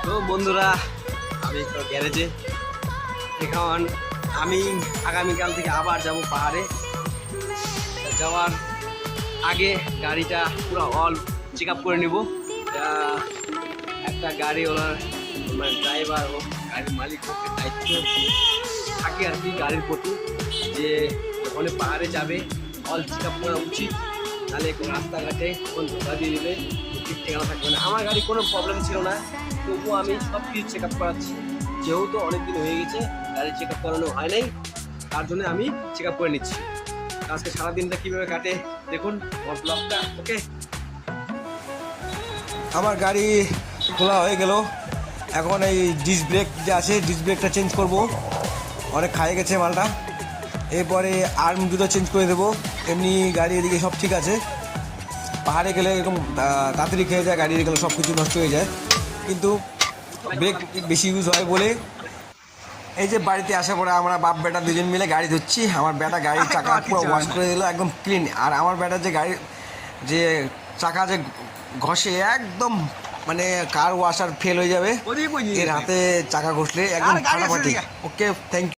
তো বন্ধুরা, আমি তো গ্যারেজে। এখন আমি আগামীকাল থেকে আবার যাব পাহাড়ে। যাওয়ার আগে গাড়িটা পুরো অল চেক আপ করে নেব। একটা গাড়িওয়ালার মানে ড্রাইভার হোক, গাড়ির মালিক হোক, দায়িত্ব থাকে আর কি গাড়ির প্রতি, যে যখন পাহাড়ে যাবে অল চেক আপ করা উচিত। তাহলে কোনো রাস্তাঘাটে কোন ধোকা দিয়ে দিলে ঠিক ঠিকানা থাকবে না। আমার গাড়ি কোনো প্রবলেম ছিল না, তবুও আমি সব কিছু চেক আপ করাচ্ছি। যেহেতু অনেকদিন হয়ে গেছে গাড়ি চেক আপ করানো হয় নাই, তার জন্য আমি চেক আপ করে নিচ্ছি। আজকে সারাদিনটা কীভাবে কাটে দেখুন আমার ব্লগটা। ওকে, আমার গাড়ি খোলা হয়ে গেল। এখন এই ডিস্ক ব্রেক যে আছে, ডিস্ক ব্রেকটা চেঞ্জ করব। অনেক খাইয়ে গেছে মালটা। এরপরে আর্ম দুটো চেঞ্জ করে দেবো। এমনি গাড়ি এদিকে সব ঠিক আছে। পাহাড়ে গেলে এরকম তাড়াতাড়ি খেয়ে যায় গাড়ি, গেলে সব কিছু নষ্ট হয়ে যায়, কিন্তু ব্রেক বেশি ইউজ হয় বলে। এই যে বাড়িতে আসার পরে আমরা বাপ বেটা দুজন মিলে গাড়ি ধুচ্ছি। আমার বেটা গাড়ির চাকা পুরো ওয়াশ করে দিল, একদম ক্লিন। আর আমার বেটা যে গাড়ির যে চাকা যে ঘষে একদম মানে কার ওয়াশার ফেল হয়ে যাবে এর হাতে চাকা ঘষলে, একদম ফাটাফাটি। ওকে, থ্যাংক ইউ।